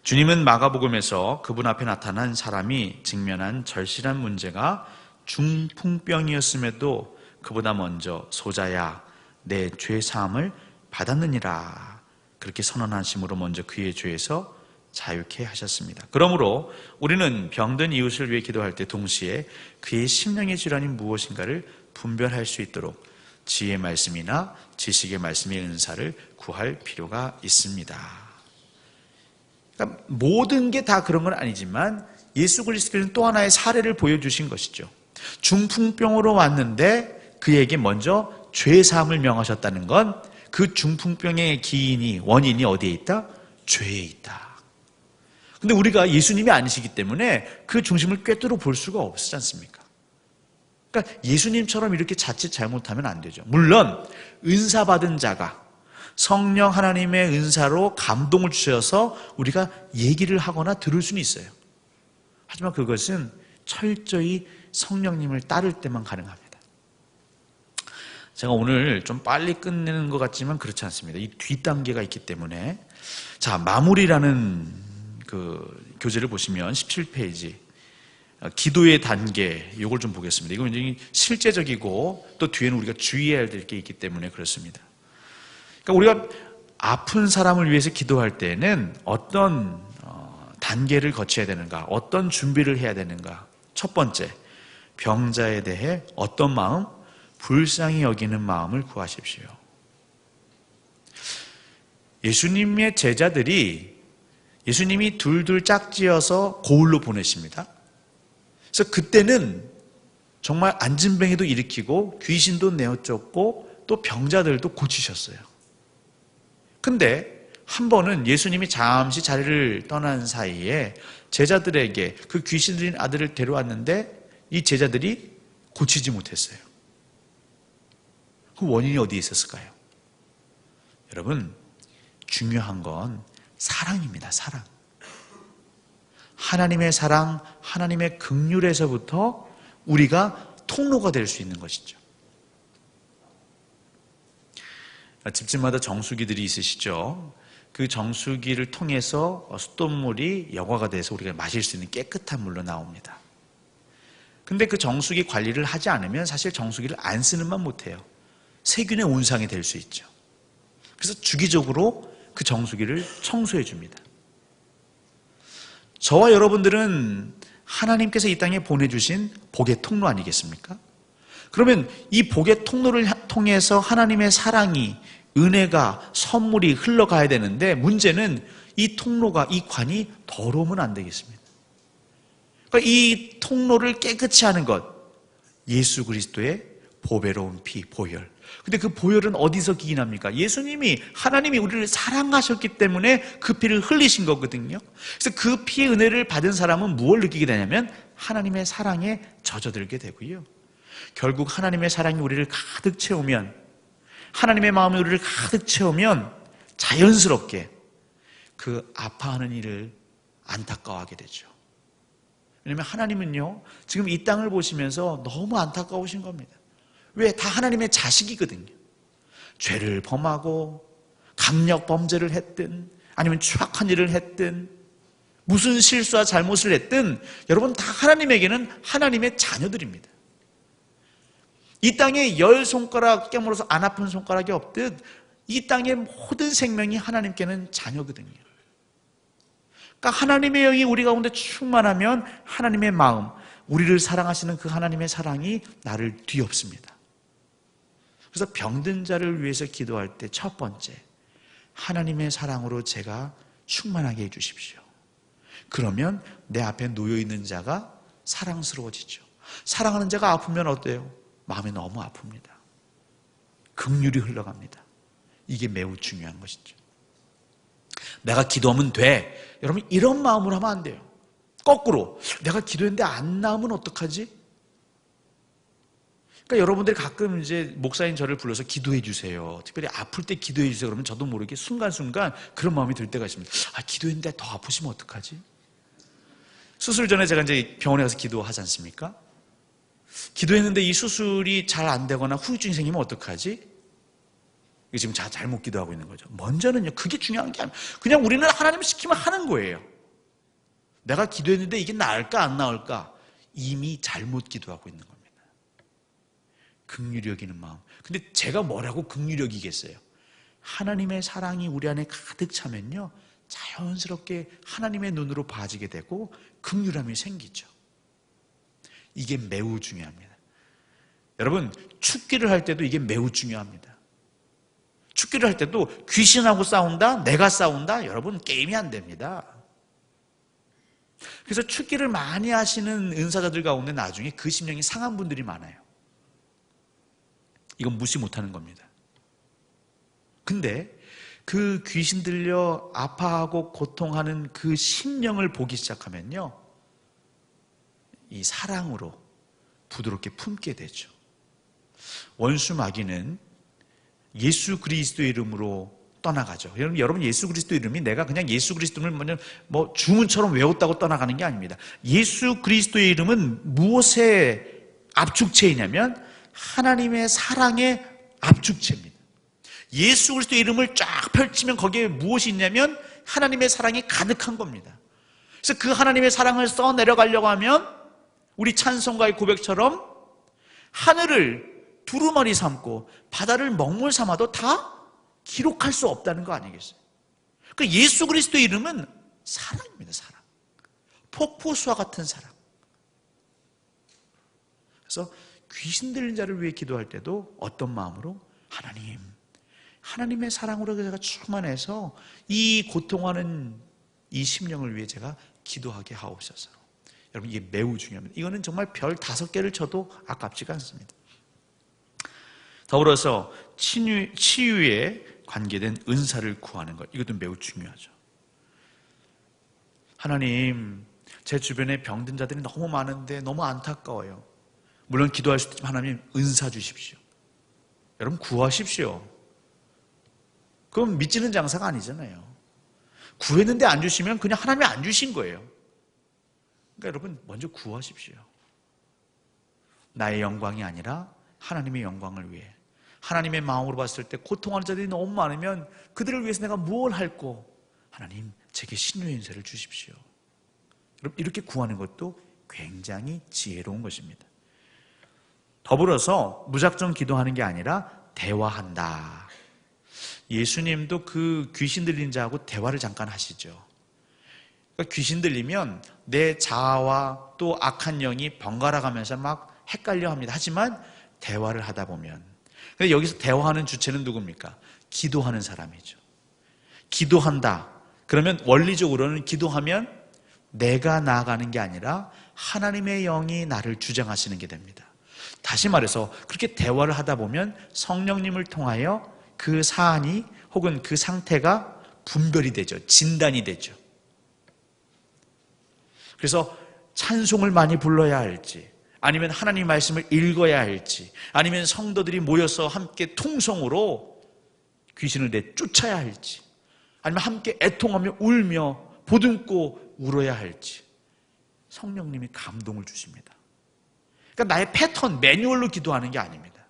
주님은 마가복음에서 그분 앞에 나타난 사람이 직면한 절실한 문제가 중풍병이었음에도 그보다 먼저 소자야 내 죄 사함을 받았느니라 그렇게 선언하심으로 먼저 그의 죄에서 자유케 하셨습니다. 그러므로 우리는 병든 이웃을 위해 기도할 때 동시에 그의 심령의 질환이 무엇인가를 분별할 수 있도록 지혜의 말씀이나 지식의 말씀의 은사를 구할 필요가 있습니다. 그러니까 모든 게 다 그런 건 아니지만 예수 그리스도는 또 하나의 사례를 보여주신 것이죠. 중풍병으로 왔는데 그에게 먼저 죄사함을 명하셨다는 건 그 중풍병의 기인이, 원인이 어디에 있다? 죄에 있다. 근데 우리가 예수님이 아니시기 때문에 그 중심을 꿰뚫어 볼 수가 없지 않습니까? 그러니까 예수님처럼 이렇게 자칫 잘못하면 안 되죠. 물론 은사 받은 자가 성령 하나님의 은사로 감동을 주셔서 우리가 얘기를 하거나 들을 수는 있어요. 하지만 그것은 철저히 성령님을 따를 때만 가능합니다. 제가 오늘 좀 빨리 끝내는 것 같지만 그렇지 않습니다. 이 뒷단계가 있기 때문에. 자, 마무리라는 그 교재를 보시면 17페이지 기도의 단계, 이걸 좀 보겠습니다. 이건 굉장히 실제적이고 또 뒤에는 우리가 주의해야 될 게 있기 때문에 그렇습니다. 그러니까 우리가 아픈 사람을 위해서 기도할 때는 어떤 단계를 거쳐야 되는가, 어떤 준비를 해야 되는가. 첫 번째, 병자에 대해 어떤 마음? 불쌍히 여기는 마음을 구하십시오. 예수님의 제자들이 예수님이 둘둘 짝지어서 고을로 보내십니다. 그래서 그때는 정말 안진뱅이도 일으키고 귀신도 내어쫓고 또 병자들도 고치셨어요. 근데 한 번은 예수님이 잠시 자리를 떠난 사이에 제자들에게 그 귀신 들린 아들을 데려왔는데 이 제자들이 고치지 못했어요. 그 원인이 어디에 있었을까요? 여러분, 중요한 건 사랑입니다. 사랑. 하나님의 사랑, 하나님의 긍휼에서부터 우리가 통로가 될 수 있는 것이죠. 집집마다 정수기들이 있으시죠? 그 정수기를 통해서 수돗물이 여과가 돼서 우리가 마실 수 있는 깨끗한 물로 나옵니다. 근데 그 정수기 관리를 하지 않으면 사실 정수기를 안 쓰는 만 못해요. 세균의 온상이 될 수 있죠. 그래서 주기적으로 그 정수기를 청소해 줍니다. 저와 여러분들은 하나님께서 이 땅에 보내주신 복의 통로 아니겠습니까? 그러면 이 복의 통로를 통해서 하나님의 사랑이, 은혜가, 선물이 흘러가야 되는데 문제는 이 통로가, 이 관이 더러우면 안 되겠습니다. 그러니까 이 통로를 깨끗이 하는 것, 예수 그리스도의 보배로운 피, 보혈. 근데 그 보혈은 어디서 기인합니까? 예수님이, 하나님이 우리를 사랑하셨기 때문에 그 피를 흘리신 거거든요. 그래서 그 피의 은혜를 받은 사람은 무엇을 느끼게 되냐면 하나님의 사랑에 젖어들게 되고요. 결국 하나님의 사랑이 우리를 가득 채우면, 하나님의 마음이 우리를 가득 채우면 자연스럽게 그 아파하는 이를 안타까워하게 되죠. 왜냐하면 하나님은요, 지금 이 땅을 보시면서 너무 안타까우신 겁니다. 왜? 다 하나님의 자식이거든요. 죄를 범하고 강력 범죄를 했든 아니면 추악한 일을 했든 무슨 실수와 잘못을 했든 여러분 다 하나님에게는 하나님의 자녀들입니다. 이 땅에 10손가락 깨물어서 안 아픈 손가락이 없듯 이 땅의 모든 생명이 하나님께는 자녀거든요. 그러니까 하나님의 영이 우리 가운데 충만하면 하나님의 마음, 우리를 사랑하시는 그 하나님의 사랑이 나를 뒤엎습니다. 그래서 병든 자를 위해서 기도할 때 첫 번째, 하나님의 사랑으로 제가 충만하게 해주십시오. 그러면 내 앞에 놓여있는 자가 사랑스러워지죠. 사랑하는 자가 아프면 어때요? 마음이 너무 아픕니다. 긍휼이 흘러갑니다. 이게 매우 중요한 것이죠. 내가 기도하면 돼. 여러분, 이런 마음으로 하면 안 돼요. 거꾸로 내가 기도했는데 안 나오면 어떡하지? 그러니까 여러분들이 가끔 이제 목사인 저를 불러서 기도해 주세요. 특별히 아플 때 기도해 주세요. 그러면 저도 모르게 순간순간 그런 마음이 들 때가 있습니다. 기도했는데 더 아프시면 어떡하지? 수술 전에 제가 이제 병원에 가서 기도하지 않습니까? 기도했는데 이 수술이 잘 안 되거나 후유증이 생기면 어떡하지? 이게 지금 잘못 기도하고 있는 거죠. 먼저는요, 그게 중요한 게 아니에요. 그냥 우리는 하나님 시키면 하는 거예요. 내가 기도했는데 이게 나을까 안 나을까? 이미 잘못 기도하고 있는 겁니다. 긍휼히 여기는 마음. 근데 제가 뭐라고 긍휼히 여기겠어요? 하나님의 사랑이 우리 안에 가득 차면요, 자연스럽게 하나님의 눈으로 봐지게 되고 긍휼함이 생기죠. 이게 매우 중요합니다. 여러분, 축기를 할 때도 이게 매우 중요합니다. 축기를 할 때도 귀신하고 싸운다, 내가 싸운다, 여러분 게임이 안 됩니다. 그래서 축기를 많이 하시는 은사자들 가운데 나중에 그 심령이 상한 분들이 많아요. 이건 무시 못하는 겁니다. 근데 그 귀신 들려 아파하고 고통하는 그 심령을 보기 시작하면요, 이 사랑으로 부드럽게 품게 되죠. 원수 마귀는 예수 그리스도의 이름으로 떠나가죠. 여러분, 예수 그리스도 이름이 내가 그냥 예수 그리스도를 뭐 주문처럼 외웠다고 떠나가는 게 아닙니다. 예수 그리스도의 이름은 무엇의 압축체이냐면 하나님의 사랑의 압축체입니다. 예수 그리스도의 이름을 쫙 펼치면 거기에 무엇이 있냐면 하나님의 사랑이 가득한 겁니다. 그래서 그 하나님의 사랑을 써내려가려고 하면 우리 찬송가의 고백처럼 하늘을 두루마리 삼고 바다를 먹물 삼아도 다 기록할 수 없다는 거 아니겠어요? 그러니까 예수 그리스도의 이름은 사랑입니다. 사랑. 폭포수와 같은 사랑. 그래서 귀신 들린 자를 위해 기도할 때도 어떤 마음으로? 하나님의 사랑으로 제가 충만해서 이 고통하는 이 심령을 위해 제가 기도하게 하옵소서. 여러분, 이게 매우 중요합니다. 이거는 정말 별 5개를 쳐도 아깝지가 않습니다. 더불어서 치유에 관계된 은사를 구하는 것, 이것도 매우 중요하죠. 하나님, 제 주변에 병든 자들이 너무 많은데 너무 안타까워요. 물론 기도할 수 있지만 하나님 은사 주십시오. 여러분, 구하십시오. 그럼 믿지는 장사가 아니잖아요. 구했는데 안 주시면 그냥 하나님이 안 주신 거예요. 그러니까 여러분, 먼저 구하십시오. 나의 영광이 아니라 하나님의 영광을 위해. 하나님의 마음으로 봤을 때 고통하는 자들이 너무 많으면 그들을 위해서 내가 무엇을 할꼬? 하나님, 제게 신유의 은사를 주십시오. 여러분, 이렇게 구하는 것도 굉장히 지혜로운 것입니다. 더불어서 무작정 기도하는 게 아니라 대화한다. 예수님도 그 귀신 들린 자하고 대화를 잠깐 하시죠. 그러니까 귀신 들리면 내 자아와 또 악한 영이 번갈아 가면서 막 헷갈려 합니다. 하지만 대화를 하다 보면, 근데 여기서 대화하는 주체는 누굽니까? 기도하는 사람이죠. 기도한다. 그러면 원리적으로는 기도하면 내가 나아가는 게 아니라 하나님의 영이 나를 주장하시는 게 됩니다. 다시 말해서 그렇게 대화를 하다 보면 성령님을 통하여 그 사안이 혹은 그 상태가 분별이 되죠. 진단이 되죠. 그래서 찬송을 많이 불러야 할지, 아니면 하나님 말씀을 읽어야 할지, 아니면 성도들이 모여서 함께 통성으로 귀신을 내쫓아야 할지, 아니면 함께 애통하며 울며 보듬고 울어야 할지 성령님이 감동을 주십니다. 그러니까 나의 패턴, 매뉴얼로 기도하는 게 아닙니다.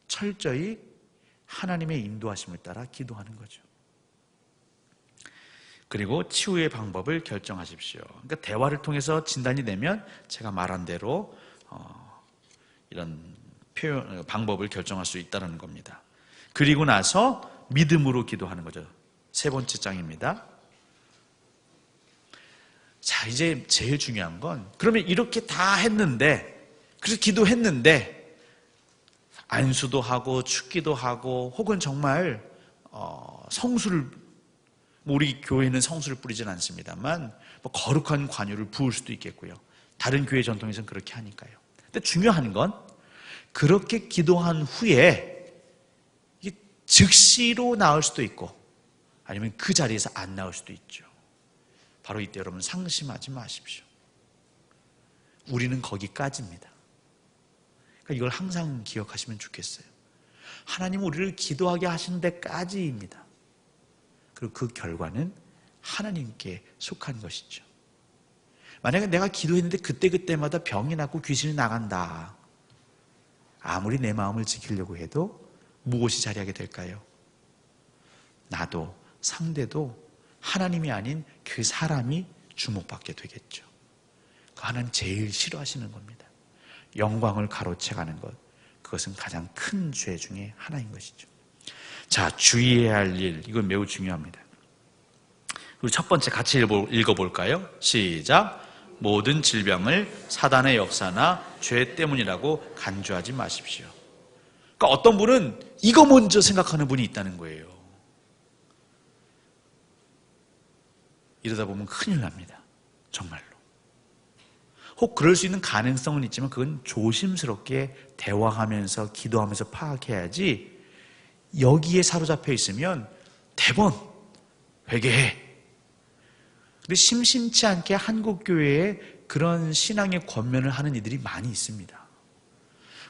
철저히 하나님의 인도하심을 따라 기도하는 거죠. 그리고 치유의 방법을 결정하십시오. 그러니까 대화를 통해서 진단이 되면 제가 말한 대로 이런 표현, 방법을 결정할 수 있다는 겁니다. 그리고 나서 믿음으로 기도하는 거죠. 3번째 장입니다. 자, 이제 제일 중요한 건, 그러면 이렇게 다 했는데, 그래서 기도했는데 안수도 하고 축기도 하고 혹은 정말 성수를, 우리 교회는 성수를 뿌리진 않습니다만 뭐 거룩한 관유를 부을 수도 있겠고요. 다른 교회 전통에서는 그렇게 하니까요. 근데 중요한 건 그렇게 기도한 후에 이게 즉시로 나을 수도 있고 아니면 그 자리에서 안 나올 수도 있죠. 바로 이때 여러분 상심하지 마십시오. 우리는 거기까지입니다. 그러니까 이걸 항상 기억하시면 좋겠어요. 하나님은 우리를 기도하게 하신 데까지입니다. 그리고 그 결과는 하나님께 속한 것이죠. 만약에 내가 기도했는데 그때그때마다 병이 났고 귀신이 나간다. 아무리 내 마음을 지키려고 해도 무엇이 자리하게 될까요? 나도 상대도 하나님이 아닌 그 사람이 주목받게 되겠죠. 그 하나님 제일 싫어하시는 겁니다. 영광을 가로채가는 것, 그것은 가장 큰 죄 중에 하나인 것이죠. 자, 주의해야 할 일, 이건 매우 중요합니다. 우리 첫 번째 같이 읽어볼까요? 시작. 모든 질병을 사단의 역사나 죄 때문이라고 간주하지 마십시오. 그러니까 어떤 분은 이거 먼저 생각하는 분이 있다는 거예요. 이러다 보면 큰일 납니다. 정말로. 혹 그럴 수 있는 가능성은 있지만 그건 조심스럽게 대화하면서 기도하면서 파악해야지 여기에 사로잡혀 있으면 대번 회개해. 근데 심심치 않게 한국 교회에 그런 신앙의 권면을 하는 이들이 많이 있습니다.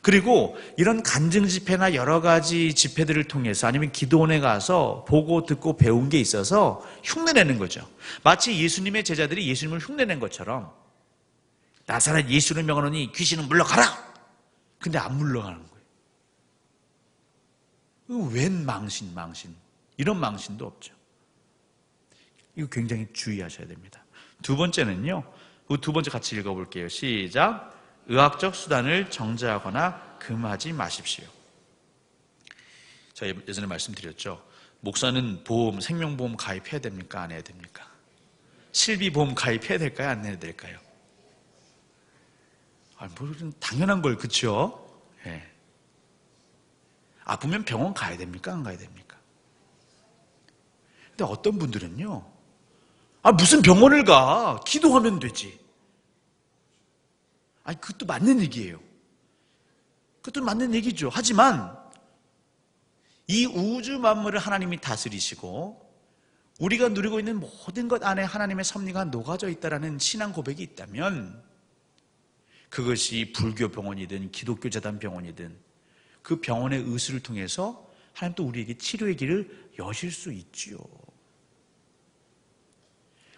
그리고 이런 간증 집회나 여러 가지 집회들을 통해서 아니면 기도원에 가서 보고 듣고 배운 게 있어서 흉내내는 거죠. 마치 예수님의 제자들이 예수님을 흉내낸 것처럼 나사렛 예수를 명하노니 귀신은 물러가라! 근데 안 물러가는 거예요. 웬 망신. 이런 망신도 없죠. 이거 굉장히 주의하셔야 됩니다. 두 번째는요. 두 번째 같이 읽어볼게요. 시작. 의학적 수단을 정죄하거나 금하지 마십시오. 제가 예전에 말씀드렸죠. 목사는 보험, 생명보험 가입해야 됩니까? 안 해야 됩니까? 실비보험 가입해야 될까요? 안 해야 될까요? 당연한 걸, 그쵸? 예. 아프면 병원 가야 됩니까? 안 가야 됩니까? 근데 어떤 분들은요, 무슨 병원을 가? 기도하면 되지. 그것도 맞는 얘기예요. 그것도 맞는 얘기죠. 하지만 이 우주 만물을 하나님이 다스리시고 우리가 누리고 있는 모든 것 안에 하나님의 섭리가 녹아져 있다는 신앙 고백이 있다면 그것이 불교 병원이든 기독교 재단 병원이든 그 병원의 의술을 통해서 하나님 또 우리에게 치료의 길을 여실 수 있지요.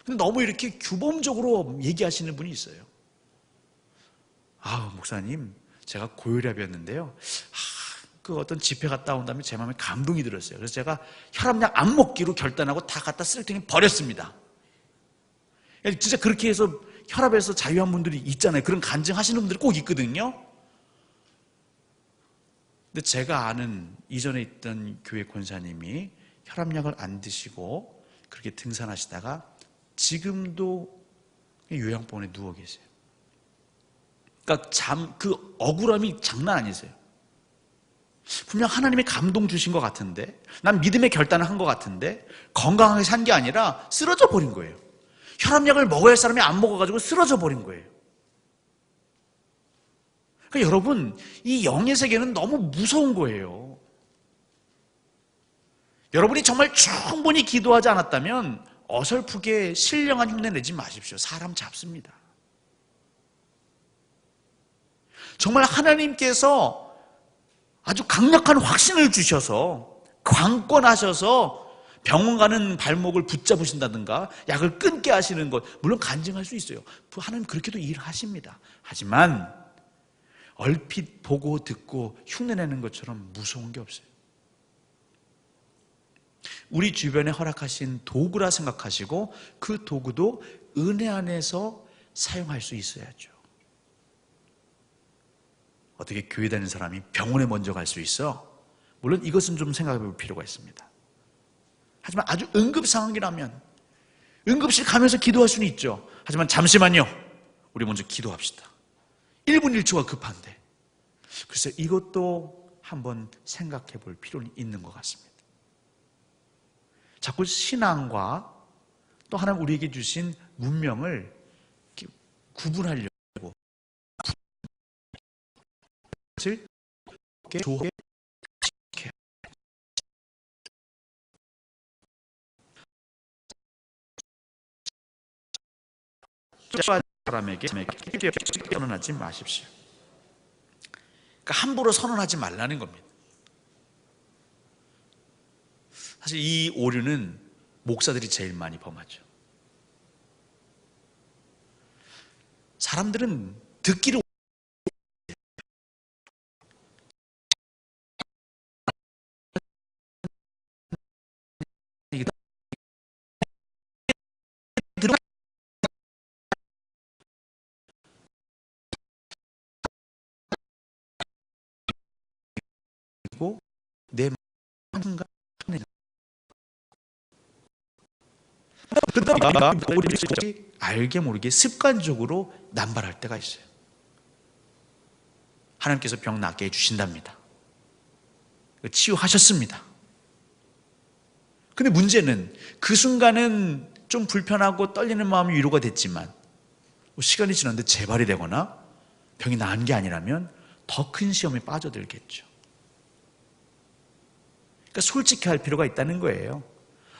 근데 너무 이렇게 규범적으로 얘기하시는 분이 있어요. 목사님, 제가 고혈압이었는데요. 그 어떤 집회 갔다 온 다음에 제 마음에 감동이 들었어요. 그래서 제가 혈압약 안 먹기로 결단하고 다 갖다 쓰레기통에 버렸습니다. 진짜 그렇게 해서 혈압에서 자유한 분들이 있잖아요. 그런 간증하시는 분들이 꼭 있거든요. 근데 제가 아는 이전에 있던 교회 권사님이 혈압약을 안 드시고 그렇게 등산하시다가 지금도 요양병원에 누워 계세요. 그러니까 그 억울함이 장난 아니세요. 분명 하나님의 감동 주신 것 같은데, 난 믿음의 결단을 한 것 같은데 건강하게 산 게 아니라 쓰러져 버린 거예요. 혈압약을 먹어야 할 사람이 안 먹어가지고 쓰러져 버린 거예요. 그러니까 여러분, 이 영의 세계는 너무 무서운 거예요. 여러분이 정말 충분히 기도하지 않았다면 어설프게 신령한 흉내 내지 마십시오. 사람 잡습니다. 정말 하나님께서 아주 강력한 확신을 주셔서 강권하셔서 병원 가는 발목을 붙잡으신다든가 약을 끊게 하시는 것, 물론 간증할 수 있어요. 하나님 그렇게도 일하십니다. 하지만 얼핏 보고 듣고 흉내내는 것처럼 무서운 게 없어요. 우리 주변에 허락하신 도구라 생각하시고 그 도구도 은혜 안에서 사용할 수 있어야죠. 어떻게 교회 다니는 사람이 병원에 먼저 갈 수 있어? 물론 이것은 좀 생각해 볼 필요가 있습니다. 하지만 아주 응급 상황이라면 응급실 가면서 기도할 수는 있죠. 하지만 잠시만요. 우리 먼저 기도합시다. 1분 1초가 급한데. 글쎄 이것도 한번 생각해 볼 필요는 있는 것 같습니다. 자꾸 신앙과 또 하나님 우리에게 주신 문명을 구분하려고 조합해 사람에게 선언하지 마십시오. 그러니까 함부로 선언하지 말라는 겁니다. 사실 이 오류는 목사들이 제일 많이 범하죠. 사람들은 듣기를 들고 내 마음과 그러다 알게 모르게 습관적으로 남발할 때가 있어요. 하나님께서 병 낫게 해주신답니다. 치유하셨습니다. 근데 문제는 그 순간은 좀 불편하고 떨리는 마음이 위로가 됐지만 시간이 지났는데 재발이 되거나 병이 나은 게 아니라면 더 큰 시험에 빠져들겠죠. 그러니까 솔직히 할 필요가 있다는 거예요.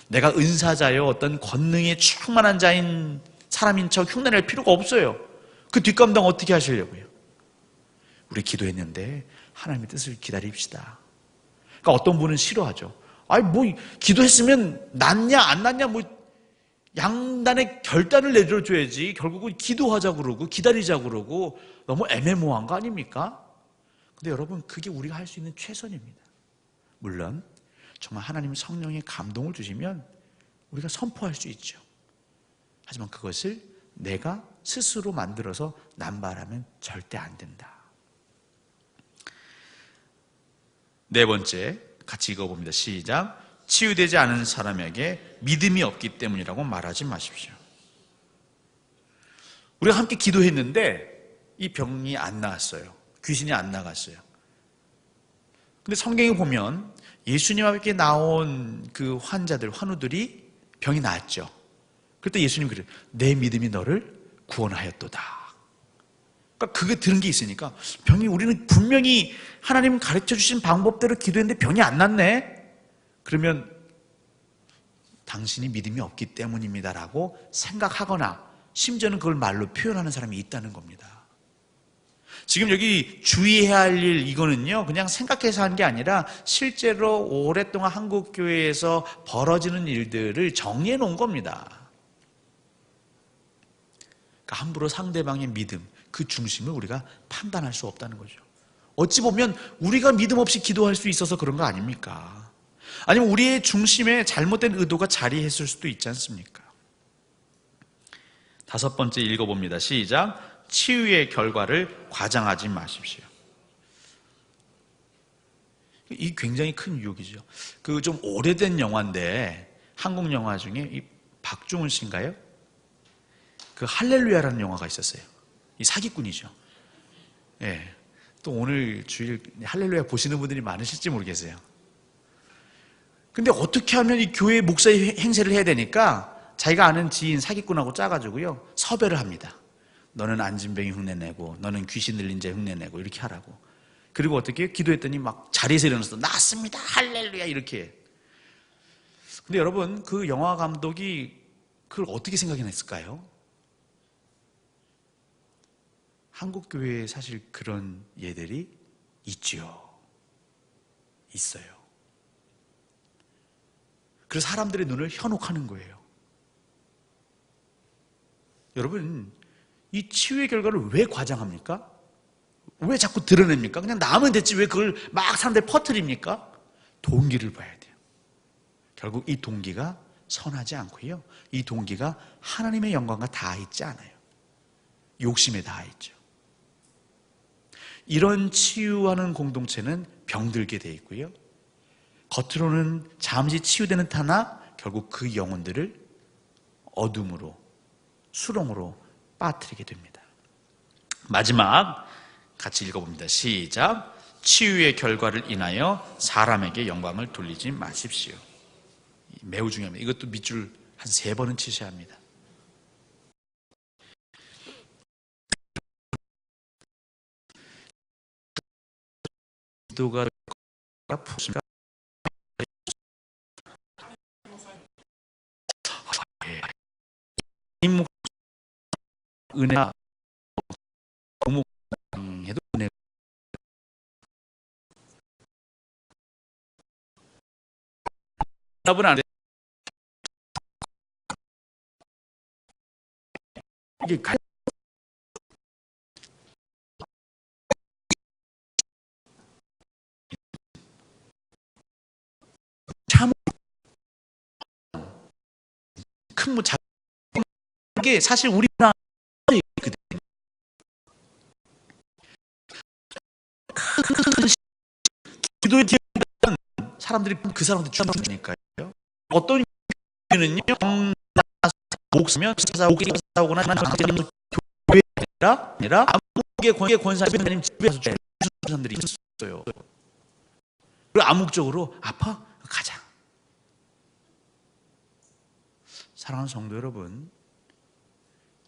내가 은사자요, 어떤 권능에 충만한 자인 사람인 척 흉내낼 필요가 없어요. 그 뒷감당 어떻게 하시려고요? 우리 기도했는데 하나님의 뜻을 기다립시다. 그러니까 어떤 분은 싫어하죠. 아니 뭐 기도했으면 낫냐 안 낫냐 뭐 양단의 결단을 내려줘야지. 결국은 기도하자 그러고 기다리자 그러고 너무 애매모호한 거 아닙니까? 근데 여러분 그게 우리가 할 수 있는 최선입니다. 물론 정말 하나님 성령의 감동을 주시면 우리가 선포할 수 있죠. 하지만 그것을 내가 스스로 만들어서 남발하면 절대 안 된다. 네 번째, 같이 읽어봅니다. 시작. 치유되지 않은 사람에게 믿음이 없기 때문이라고 말하지 마십시오. 우리가 함께 기도했는데 이 병이 안 나았어요. 귀신이 안 나갔어요. 근데 성경에 보면 예수님 앞에 나온 그 환자들, 환우들이 병이 나았죠. 그때 예수님 그래요. 내 믿음이 너를 구원하였도다. 그러니까 그게 들은 게 있으니까 병이 우리는 분명히 하나님 가르쳐 주신 방법대로 기도했는데 병이 안 났네. 그러면 당신이 믿음이 없기 때문입니다라고 생각하거나 심지어는 그걸 말로 표현하는 사람이 있다는 겁니다. 지금 여기 주의해야 할 일 이거는요 그냥 생각해서 한 게 아니라 실제로 오랫동안 한국교회에서 벌어지는 일들을 정리해 놓은 겁니다. 그러니까 함부로 상대방의 믿음 그 중심을 우리가 판단할 수 없다는 거죠. 어찌 보면 우리가 믿음 없이 기도할 수 있어서 그런 거 아닙니까? 아니면 우리의 중심에 잘못된 의도가 자리했을 수도 있지 않습니까? 다섯 번째 읽어봅니다. 시작. 치유의 결과를 과장하지 마십시오. 이 굉장히 큰 유혹이죠. 그 좀 오래된 영화인데 한국 영화 중에 이 박중훈 씨인가요? 그 할렐루야라는 영화가 있었어요. 이 사기꾼이죠. 예. 또 오늘 주일 할렐루야 보시는 분들이 많으실지 모르겠어요. 근데 어떻게 하면 이 교회 목사의 행세를 해야 되니까 자기가 아는 지인 사기꾼하고 짜가지고요 섭외를 합니다. 너는 안진뱅이 흉내내고 너는 귀신 들린 자 흉내내고 이렇게 하라고. 그리고 어떻게 기도했더니 막 자리에서 일어나서 낫습니다 할렐루야 이렇게. 근데 여러분 그 영화 감독이 그걸 어떻게 생각해냈을까요? 한국 교회에 사실 그런 예들이 있지요. 있어요. 그래서 사람들의 눈을 현혹하는 거예요. 여러분 이 치유의 결과를 왜 과장합니까? 왜 자꾸 드러냅니까? 그냥 나으면 됐지 왜 그걸 막 사람들이 퍼뜨립니까? 동기를 봐야 돼요. 결국 이 동기가 선하지 않고요 이 동기가 하나님의 영광과 닿아 있지 않아요. 욕심에 닿아 있죠. 이런 치유하는 공동체는 병들게 돼 있고요 겉으로는 잠시 치유되는 타나 결국 그 영혼들을 어둠으로 수렁으로 빠뜨리게 됩니다. 마지막 같이 읽어봅니다. 시작. 치유의 결과를 인하여 사람에게 영광을 돌리지 마십시오. 매우 중요합니다. 이것도 밑줄 한 3번은 치셔야 합니다. 기도가 은혜가 너무 해도 은혜. 답은 안 돼. 이게 참 큰 뭐 이게 사실 우리 기도의 뒤에는 사람들이 그 사람한테 주니까요. 어떤 교회는요, 목사면 싸우거나 교회 아니라 암흑의 권사님 집에서 주는 사람들이 있어요. 그리고 암묵적으로 아파? 가자. 사랑하는 성도 여러분,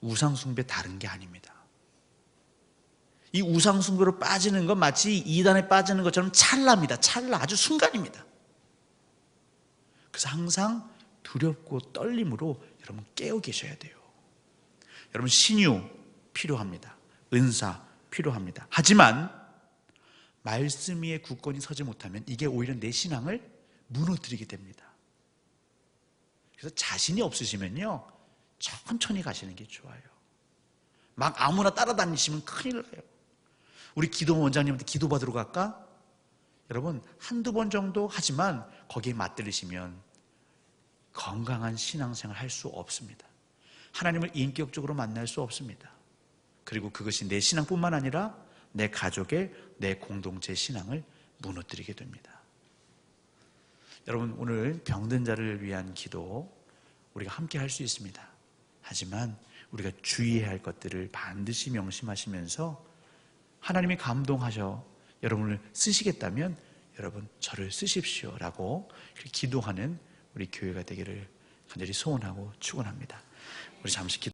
우상숭배 다른 게 아닙니다. 이 우상숭배로 빠지는 건 마치 이단에 빠지는 것처럼 찰나입니다. 찰나, 아주 순간입니다. 그래서 항상 두렵고 떨림으로 여러분 깨어 계셔야 돼요. 여러분 신유 필요합니다. 은사 필요합니다. 하지만 말씀 위에 굳건히 서지 못하면 이게 오히려 내 신앙을 무너뜨리게 됩니다. 그래서 자신이 없으시면요, 천천히 가시는 게 좋아요. 막 아무나 따라다니시면 큰일 나요. 우리 기도 원장님한테 기도받으러 갈까? 여러분 한두 번 정도 하지만 거기에 맞들리시면 건강한 신앙생활 할 수 없습니다. 하나님을 인격적으로 만날 수 없습니다. 그리고 그것이 내 신앙뿐만 아니라 내 가족의, 내 공동체의 신앙을 무너뜨리게 됩니다. 여러분 오늘 병든 자를 위한 기도 우리가 함께 할 수 있습니다. 하지만 우리가 주의해야 할 것들을 반드시 명심하시면서 하나님이 감동하셔 여러분을 쓰시겠다면 여러분 저를 쓰십시오 라고 기도하는 우리 교회가 되기를 간절히 소원하고 축원합니다. 우리 잠시 기도